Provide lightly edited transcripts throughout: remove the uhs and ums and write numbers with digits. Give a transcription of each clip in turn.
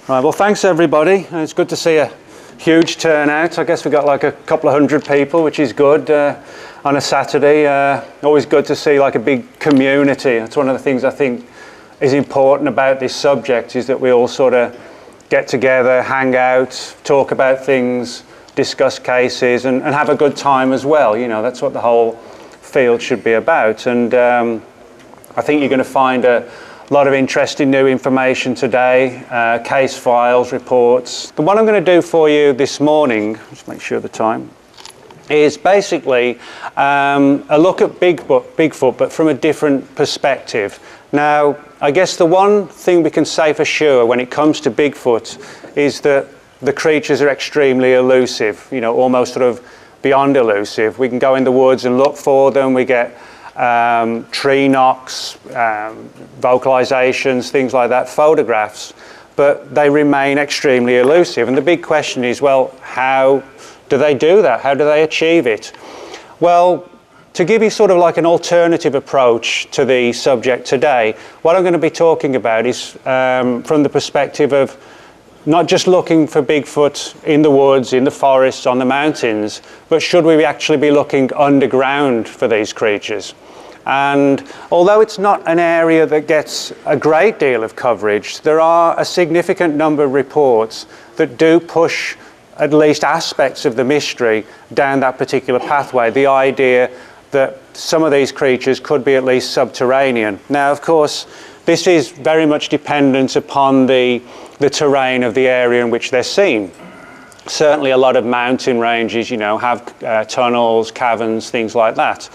Right, well, thanks everybody. It's good to see a huge turnout. I guess we got like a couple of hundred people, which is good on a Saturday. Always good to see like a big community. That's one of the things I think is important about this subject, is that we all sort of get together, hang out, talk about things, discuss cases, and have a good time as well. You know, that's what the whole field should be about. And I think you're going to find a lot of interesting new information today, case files, reports. The one I'm going to do for you this morning, just make sure of the time, is basically a look at Bigfoot, but from a different perspective. Now, I guess the one thing we can say for sure when it comes to Bigfoot is that the creatures are extremely elusive, you know, almost sort of beyond elusive. We can go in the woods and look for them. We get tree knocks, vocalizations, things like that, photographs, but they remain extremely elusive. And the big question is, well, how do they do that? How do they achieve it? Well, to give you sort of like an alternative approach to the subject today, what I'm going to be talking about is from the perspective of not just looking for Bigfoot in the woods, in the forests, on the mountains, but should we actually be looking underground for these creatures? And although it's not an area that gets a great deal of coverage, there are a significant number of reports that do push at least aspects of the mystery down that particular pathway. The idea that some of these creatures could be at least subterranean. Now, of course, this is very much dependent upon the terrain of the area in which they're seen. Certainly a lot of mountain ranges, you know, have tunnels, caverns, things like that.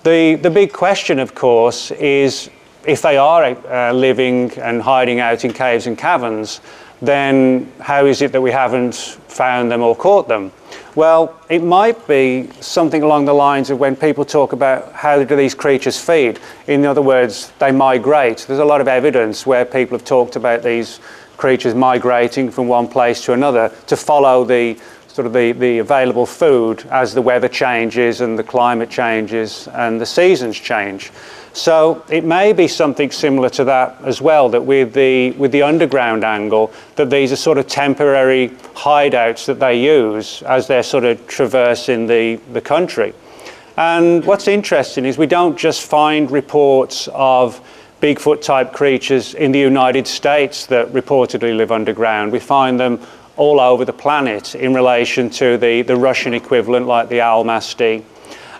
The big question, of course, is if they are living and hiding out in caves and caverns, then how is it that we haven't found them or caught them? Well, it might be something along the lines of when people talk about how do these creatures feed. In other words, they migrate. There's a lot of evidence where people have talked about these creatures migrating from one place to another to follow the available food as the weather changes and the climate changes and the seasons change. So it may be something similar to that as well, that with the underground angle, that these are sort of temporary hideouts that they use as they're sort of traversing the country. And what's interesting is we don't just find reports of Bigfoot type creatures in the United States that reportedly live underground. We find them all over the planet in relation to the Russian equivalent like the Almasty,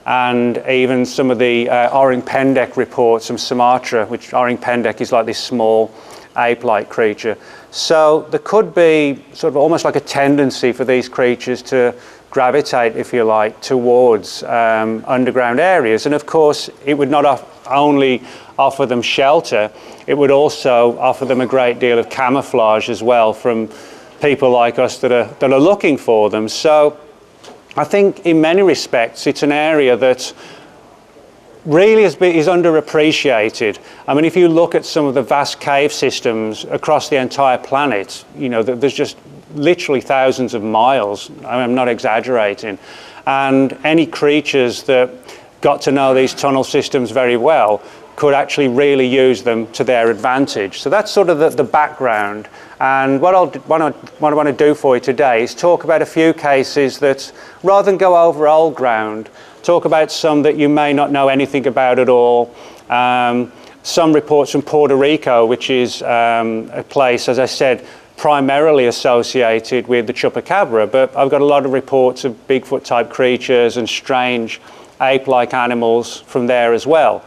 and even some of the orang pendek reports from Sumatra, which orang pendek is like this small ape-like creature. So there could be sort of almost like a tendency for these creatures to gravitate, if you like, towards underground areas. And of course, it would not only offer them shelter, it would also offer them a great deal of camouflage as well from people like us that are looking for them. So I think in many respects it's an area that really is underappreciated. I mean, if you look at some of the vast cave systems across the entire planet, you know, there's just literally thousands of miles. I'm not exaggerating. And any creatures that got to know these tunnel systems very well could actually really use them to their advantage. So that's sort of the background. And what I want to do for you today is talk about a few cases that, rather than go over old ground, talk about some that you may not know anything about at all. Some reports from Puerto Rico, which is a place, as I said, primarily associated with the chupacabra, but I've got a lot of reports of Bigfoot type creatures and strange ape-like animals from there as well.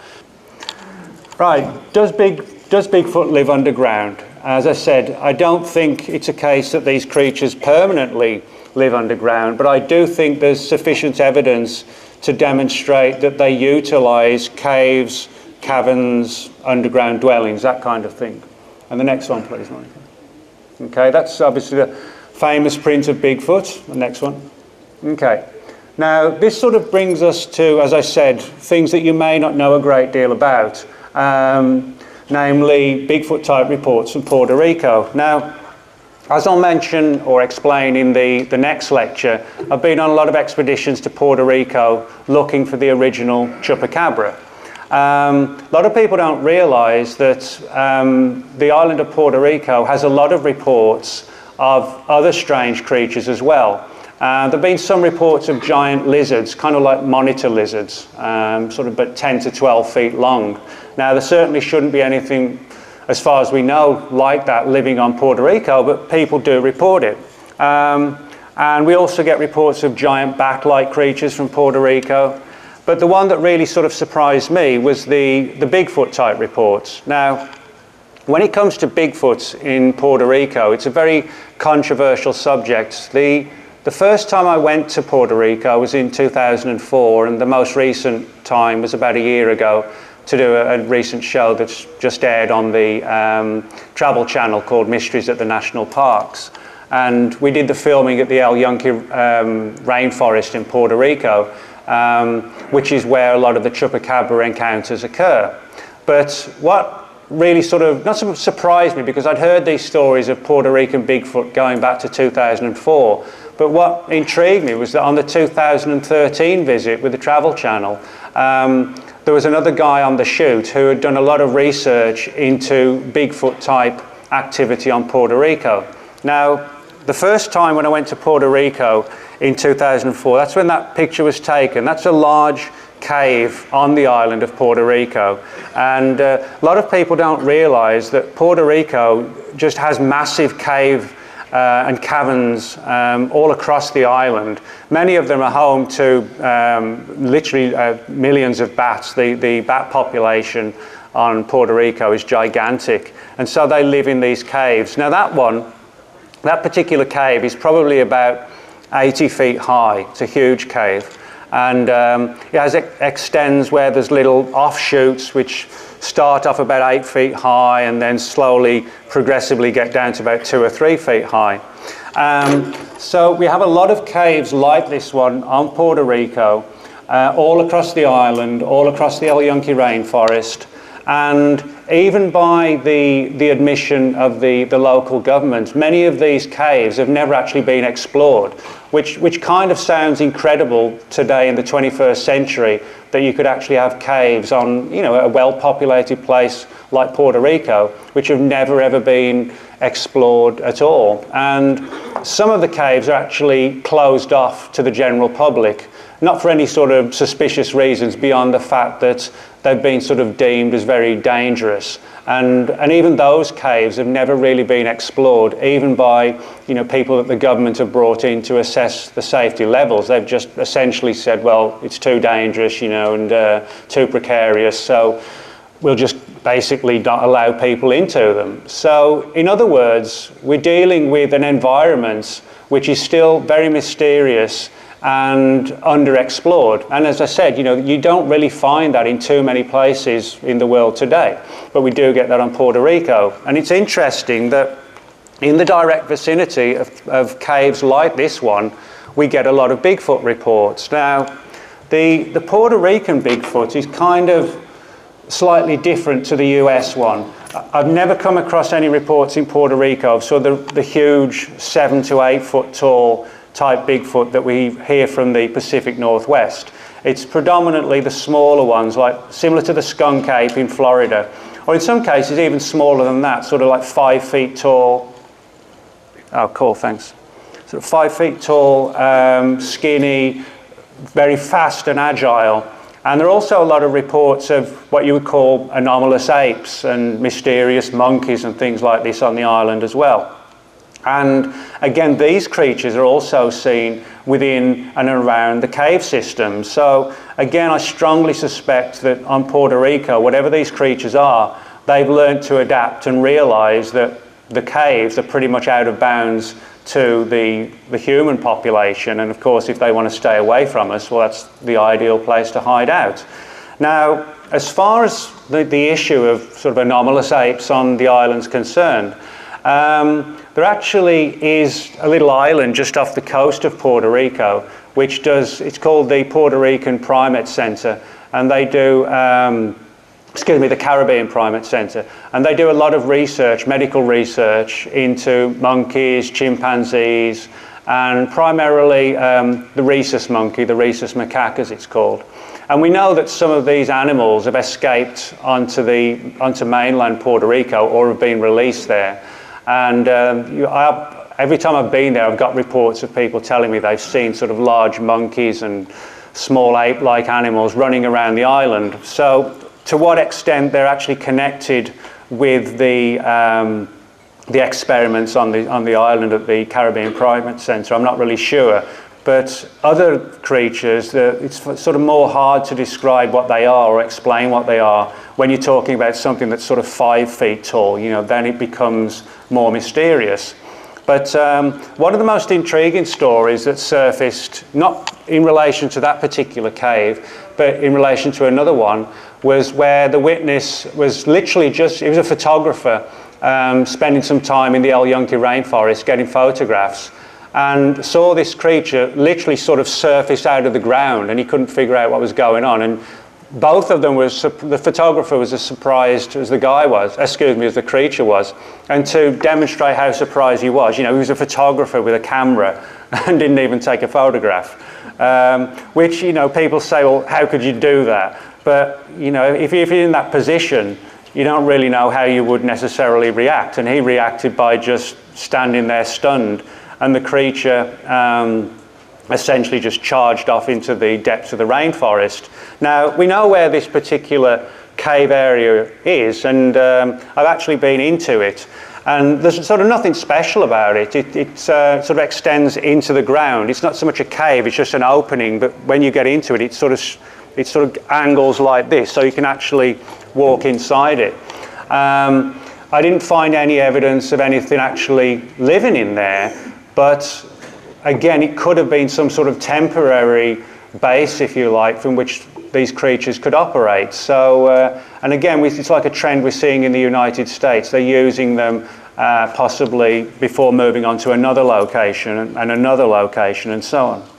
Right, does Bigfoot live underground? As I said, I don't think it's a case that these creatures permanently live underground, but I do think there's sufficient evidence to demonstrate that they utilize caves, caverns, underground dwellings, that kind of thing. And the next one, please, Monica. Okay, that's obviously the famous print of Bigfoot. The next one. Okay. Now, this sort of brings us to, as I said, things that you may not know a great deal about. Namely Bigfoot type reports from Puerto Rico. Now, as I'll mention or explain in the next lecture, I've been on a lot of expeditions to Puerto Rico looking for the original chupacabra. A lot of people don't realize that the island of Puerto Rico has a lot of reports of other strange creatures as well. There have been some reports of giant lizards, kind of like monitor lizards, sort of about 10 to 12 feet long. Now, there certainly shouldn't be anything, as far as we know, like that living on Puerto Rico, but people do report it. And we also get reports of giant bat-like creatures from Puerto Rico. But the one that really sort of surprised me was the Bigfoot type reports. Now, when it comes to Bigfoots in Puerto Rico, it's a very controversial subject. The first time I went to Puerto Rico was in 2004, and the most recent time was about a year ago to do a recent show that's just aired on the Travel Channel called Mysteries at the National Parks. And we did the filming at the El Yunque rainforest in Puerto Rico, which is where a lot of the chupacabra encounters occur. But what really sort of, not so surprised me, because I'd heard these stories of Puerto Rican Bigfoot going back to 2004, but what intrigued me was that on the 2013 visit with the Travel Channel, there was another guy on the shoot who had done a lot of research into Bigfoot type activity on Puerto Rico. Now, the first time when I went to Puerto Rico in 2004, that's when that picture was taken. That's a large cave on the island of Puerto Rico. And a lot of people don't realize that Puerto Rico just has massive cave and caverns all across the island. Many of them are home to literally millions of bats. The bat population on Puerto Rico is gigantic, and so they live in these caves. Now that particular cave is probably about 80 feet high. It's a huge cave, and it extends where there's little offshoots which start off about 8 feet high and then slowly, progressively get down to about 2 or 3 feet high. So we have a lot of caves like this one on Puerto Rico, all across the island, all across the El Yunque rainforest, and even by the admission of the local government, many of these caves have never actually been explored, which kind of sounds incredible today in the 21st century, that you could actually have caves on, you know, a well-populated place like Puerto Rico, which have never ever been explored at all. And some of the caves are actually closed off to the general public, not for any sort of suspicious reasons beyond the fact that they've been sort of deemed as very dangerous. And even those caves have never really been explored, even by, you know, people that the government have brought in to assess the safety levels. They've just essentially said, well, it's too dangerous, you know, and too precarious, so we'll just basically not allow people into them. So, in other words, we're dealing with an environment which is still very mysterious and underexplored. And as I said, you know, you don't really find that in too many places in the world today, but we do get that on Puerto Rico. And it's interesting that in the direct vicinity of caves like this one, we get a lot of Bigfoot reports. Now, the Puerto Rican Bigfoot is kind of slightly different to the US one. I've never come across any reports in Puerto Rico of sort of the huge 7 to 8 foot tall type Bigfoot that we hear from the Pacific Northwest. It's predominantly the smaller ones, like similar to the skunk ape in Florida, or in some cases even smaller than that, sort of like 5 feet tall. Oh, cool, thanks. Sort of 5 feet tall, skinny, very fast and agile. And there are also a lot of reports of what you would call anomalous apes and mysterious monkeys and things like this on the island as well. And again, these creatures are also seen within and around the cave system. So again, I strongly suspect that on Puerto Rico, whatever these creatures are, they've learned to adapt and realize that the caves are pretty much out of bounds to the human population. And of course, if they want to stay away from us, well, that's the ideal place to hide out. Now, as far as the issue of sort of anomalous apes on the island's concerned, there actually is a little island just off the coast of Puerto Rico, which it's called the Puerto Rican Primate Center, and they do, the Caribbean Primate Center, and they do a lot of research, medical research into monkeys, chimpanzees, and primarily the rhesus monkey, the rhesus macaque as it's called. And we know that some of these animals have escaped onto mainland Puerto Rico or have been released there. And every time I've been there, I've got reports of people telling me they've seen sort of large monkeys and small ape-like animals running around the island. So to what extent they're actually connected with the experiments on the island at the Caribbean Primate Centre, I'm not really sure. But other creatures, it's sort of more hard to describe what they are or explain what they are when you're talking about something that's sort of 5 feet tall. Then it becomes more mysterious. But one of the most intriguing stories that surfaced, not in relation to that particular cave, but in relation to another one, was where the witness was literally he was a photographer spending some time in the El Yunque rainforest getting photographs, and saw this creature literally sort of surface out of the ground, and he couldn't figure out what was going on. And both of them the photographer was as surprised as the creature was. And to demonstrate how surprised he was, he was a photographer with a camera and didn't even take a photograph. Which, people say, well, how could you do that? But, if you're in that position, you don't really know how you would necessarily react. And he reacted by just standing there stunned. And the creature essentially just charged off into the depths of the rainforest. Now, we know where this particular cave area is, and I've actually been into it. And there's sort of nothing special about it. It sort of extends into the ground. It's not so much a cave, it's just an opening, but when you get into it, it sort of angles like this, so you can actually walk inside it. I didn't find any evidence of anything actually living in there, but again, it could have been some sort of temporary base, if you like, from which these creatures could operate. So, and again, it's like a trend we're seeing in the United States. They're using them possibly before moving on to another location and another location and so on.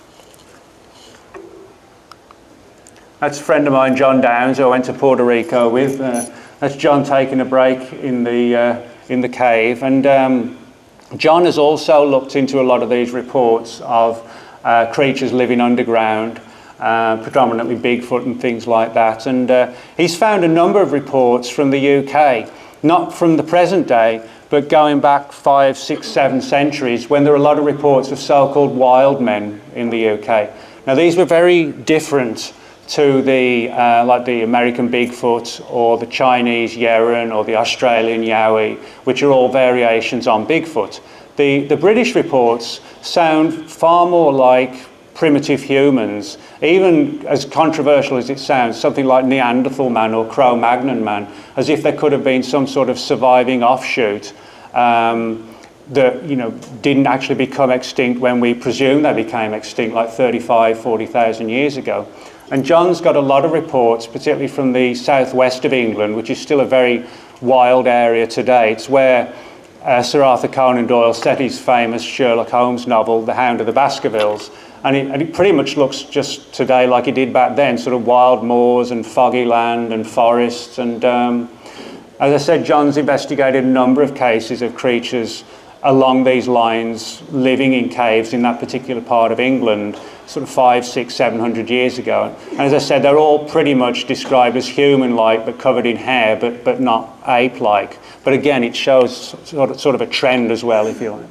That's a friend of mine, John Downs, who I went to Puerto Rico with. That's John taking a break in the cave. And John has also looked into a lot of these reports of creatures living underground, predominantly Bigfoot and things like that. And he's found a number of reports from the UK, not from the present day, but going back 5, 6, 7 centuries, when there were a lot of reports of so-called wild men in the UK. Now, these were very different to like the American Bigfoot or the Chinese Yeren or the Australian Yowie, which are all variations on Bigfoot. The British reports sound far more like primitive humans, even as controversial as it sounds, something like Neanderthal man or Cro-Magnon man, as if there could have been some sort of surviving offshoot that didn't actually become extinct when we presume they became extinct like 35, 40,000 years ago. And John's got a lot of reports, particularly from the southwest of England, which is still a very wild area today. It's where Sir Arthur Conan Doyle set his famous Sherlock Holmes novel, The Hound of the Baskervilles. And it pretty much looks just today like it did back then, sort of wild moors and foggy land and forests. And as I said, John's investigated a number of cases of creatures along these lines living in caves in that particular part of England, sort of 500, 600, 700 years ago. And as I said, they're all pretty much described as human-like but covered in hair, but not ape-like. But again, it shows sort of a trend as well, if you like.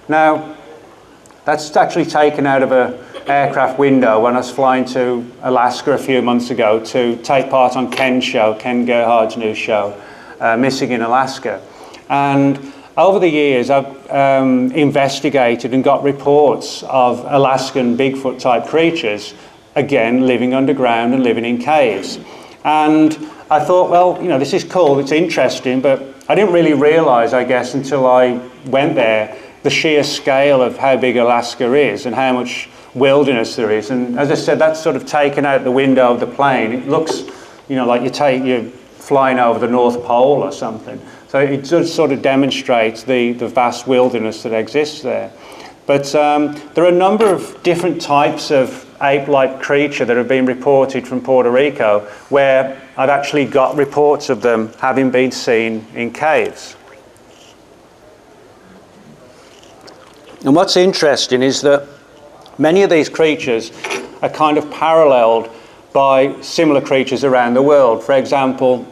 Now, that's actually taken out of an aircraft window when I was flying to Alaska a few months ago to take part on Ken's show, Ken Gerhard's new show, Missing in Alaska. And over the years, I've investigated and got reports of Alaskan Bigfoot-type creatures, again, living underground and living in caves. And I thought, well, this is cool, it's interesting, but I didn't really realise, I guess, until I went there, the sheer scale of how big Alaska is and how much wilderness there is. And as I said, that's sort of taken out the window of the plane. It looks, like you're flying over the North Pole or something. So it just sort of demonstrates the vast wilderness that exists there. But there are a number of different types of ape-like creature that have been reported from Puerto Rico, where I've actually got reports of them having been seen in caves. And what's interesting is that many of these creatures are kind of paralleled by similar creatures around the world. For example,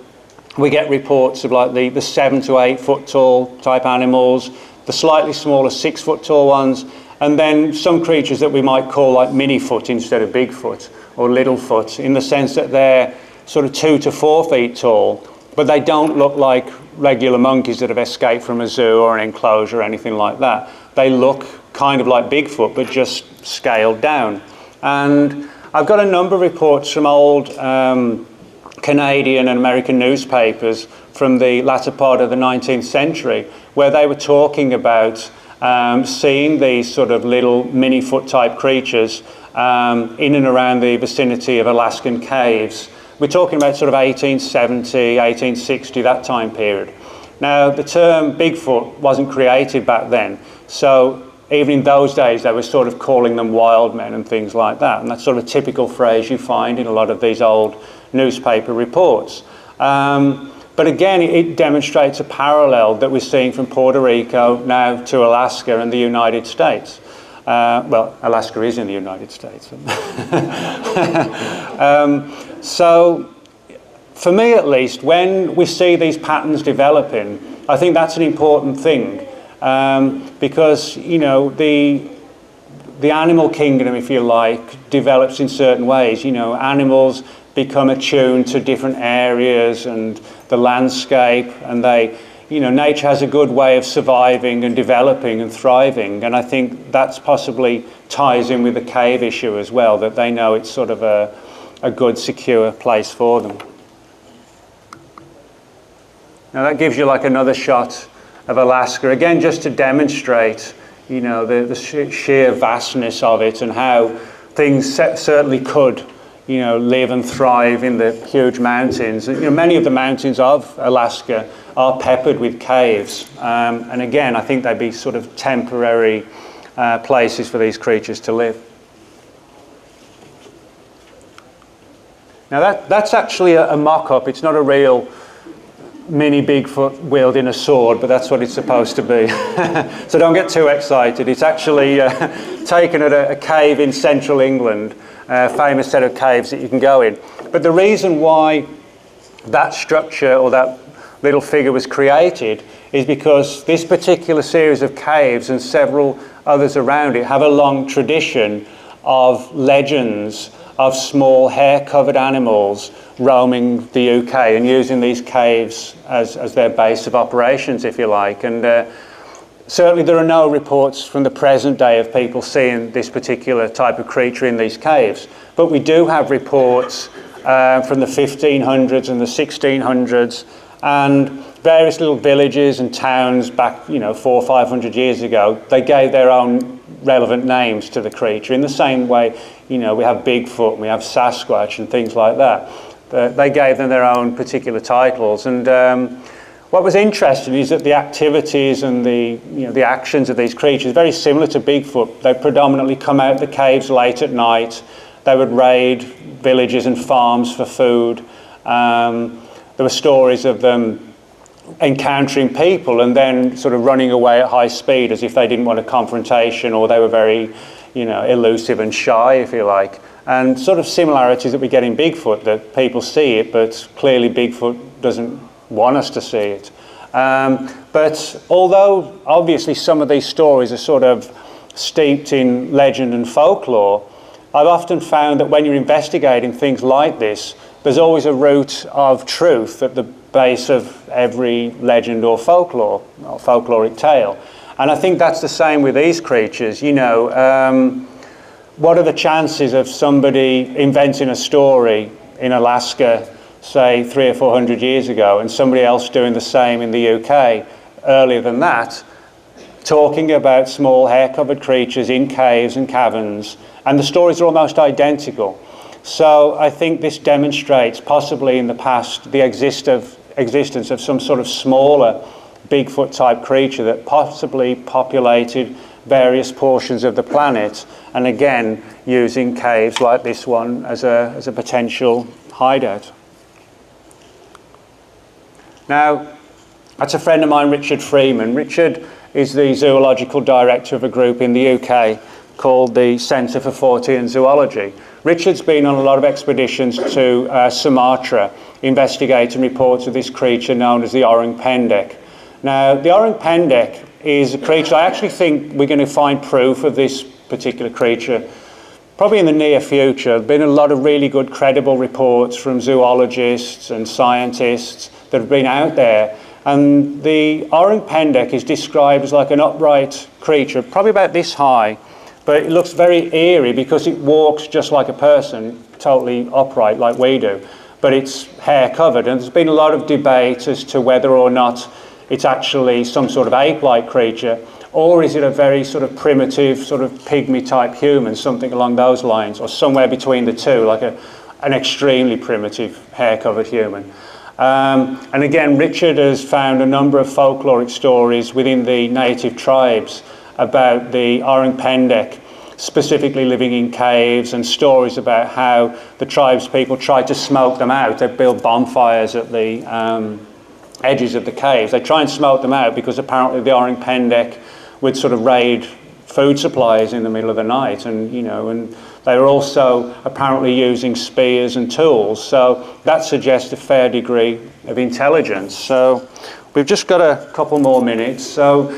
we get reports of like the 7 to 8 foot tall type animals, the slightly smaller 6 foot tall ones, and then some creatures that we might call like mini-foot instead of Bigfoot or Littlefoot, in the sense that they're sort of 2 to 4 feet tall, but they don't look like regular monkeys that have escaped from a zoo or an enclosure or anything like that. They look kind of like Bigfoot, but just scaled down. And I've got a number of reports from old Canadian and American newspapers from the latter part of the 19th century, where they were talking about seeing these sort of little mini-foot type creatures in and around the vicinity of Alaskan caves. We're talking about sort of 1870, 1860, that time period. Now, the term Bigfoot wasn't created back then, so even in those days they were sort of calling them wild men and things like that, and that's sort of a typical phrase you find in a lot of these old newspaper reports. But again, it demonstrates a parallel that we're seeing from Puerto Rico now to Alaska and the United States. Well, Alaska is in the United States. So, for me at least, when we see these patterns developing, I think that's an important thing, because, you know, the animal kingdom, if you like, develops in certain ways. You know, animals become attuned to different areas and the landscape, and they, you know, nature has a good way of surviving and developing and thriving, and I think that's possibly ties in with the cave issue as well, that they know it's sort of a good, secure place for them. Now that gives you like another shot of Alaska, again just to demonstrate, you know, the sheer vastness of it and how things certainly could, you know, live and thrive in the huge mountains. You know, many of the mountains of Alaska are peppered with caves, and again, I think they'd be sort of temporary places for these creatures to live. Now that's actually a mock-up. It's not a real mini Bigfoot wielding a sword, but that's what it's supposed to be. So don't get too excited. It's actually taken at a cave in central England, a famous set of caves that you can go in. But the reason why that structure or that little figure was created is because this particular series of caves and several others around it have a long tradition of legends of small hair-covered animals roaming the UK and using these caves as their base of operations, if you like. And certainly there are no reports from the present day of people seeing this particular type of creature in these caves. But we do have reports from the 1500s and the 1600s, and various little villages and towns back, you know, 400 or 500 years ago, they gave their own relevant names to the creature in the same way, you know, we have Bigfoot and we have Sasquatch and things like that. They gave them their own particular titles. And what was interesting is that the activities and the actions of these creatures are very similar to Bigfoot. They predominantly come out the caves late at night. They would raid villages and farms for food. There were stories of them encountering people and then sort of running away at high speed as if they didn't want a confrontation, or they were very, you know, elusive and shy, if you like. And sort of similarities that we get in Bigfoot, that people see it, but clearly Bigfoot doesn't want us to see it. But although obviously some of these stories are sort of steeped in legend and folklore, I've often found that when you're investigating things like this, there's always a root of truth at the base of every legend or folklore, or folkloric tale. And I think that's the same with these creatures. You know, what are the chances of somebody inventing a story in Alaska, say 300 or 400 years ago, and somebody else doing the same in the UK earlier than that, talking about small hair-covered creatures in caves and caverns, and the stories are almost identical. So I think this demonstrates, possibly in the past, the existence of some sort of smaller Bigfoot-type creature that possibly populated various portions of the planet, and again, using caves like this one as a potential hideout. Now, that's a friend of mine, Richard Freeman. Richard is the zoological director of a group in the UK called the Centre for Fortean Zoology. Richard's been on a lot of expeditions to Sumatra, investigating reports of this creature known as the orang pendek. Now, the orang pendek is a creature, I actually think we're going to find proof of this particular creature probably in the near future. There have been a lot of really good credible reports from zoologists and scientists that have been out there. And the orang pendek is described as like an upright creature, probably about this high, but it looks very eerie because it walks just like a person, totally upright like we do, but it's hair covered. And there's been a lot of debate as to whether or not it's actually some sort of ape-like creature, or is it a very sort of primitive, sort of pygmy-type human, something along those lines, or somewhere between the two, like an extremely primitive, hair-covered human. And again, Richard has found a number of folkloric stories within the native tribes about the orang pendek, specifically living in caves, and stories about how the tribes people tried to smoke them out. They build bonfires at the edges of the caves. They try and smoke them out because apparently the orang pendek would sort of raid food supplies in the middle of the night, and and they were also apparently using spears and tools. So that suggests a fair degree of intelligence. So we've just got a couple more minutes. So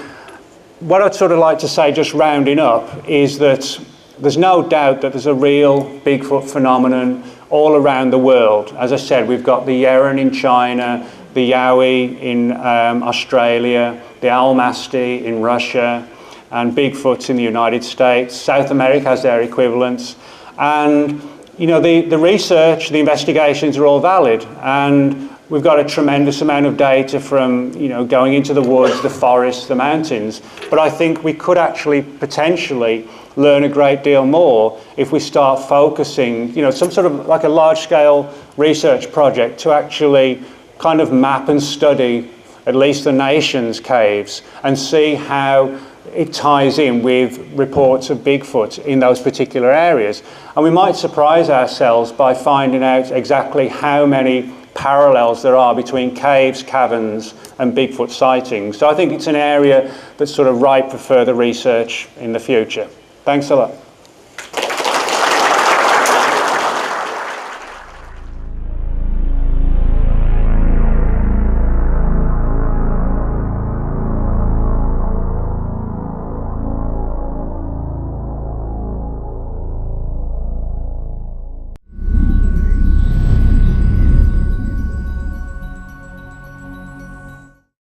what I'd sort of like to say, just rounding up, is that there's no doubt that there's a real Bigfoot phenomenon all around the world. As I said, we've got the Yeren in China, the Yowie in Australia, the Almasty in Russia, and Bigfoots in the United States. South America has their equivalents. And the research, the investigations are all valid. And we've got a tremendous amount of data from going into the woods, the forests, the mountains. But I think we could actually potentially learn a great deal more if we start focusing, some sort of like a large-scale research project to actually kind of map and study at least the nation's caves and see how it ties in with reports of Bigfoot in those particular areas. And we might surprise ourselves by finding out exactly how many parallels there are between caves, caverns, and Bigfoot sightings. So I think it's an area that's sort of ripe for further research in the future. Thanks a lot.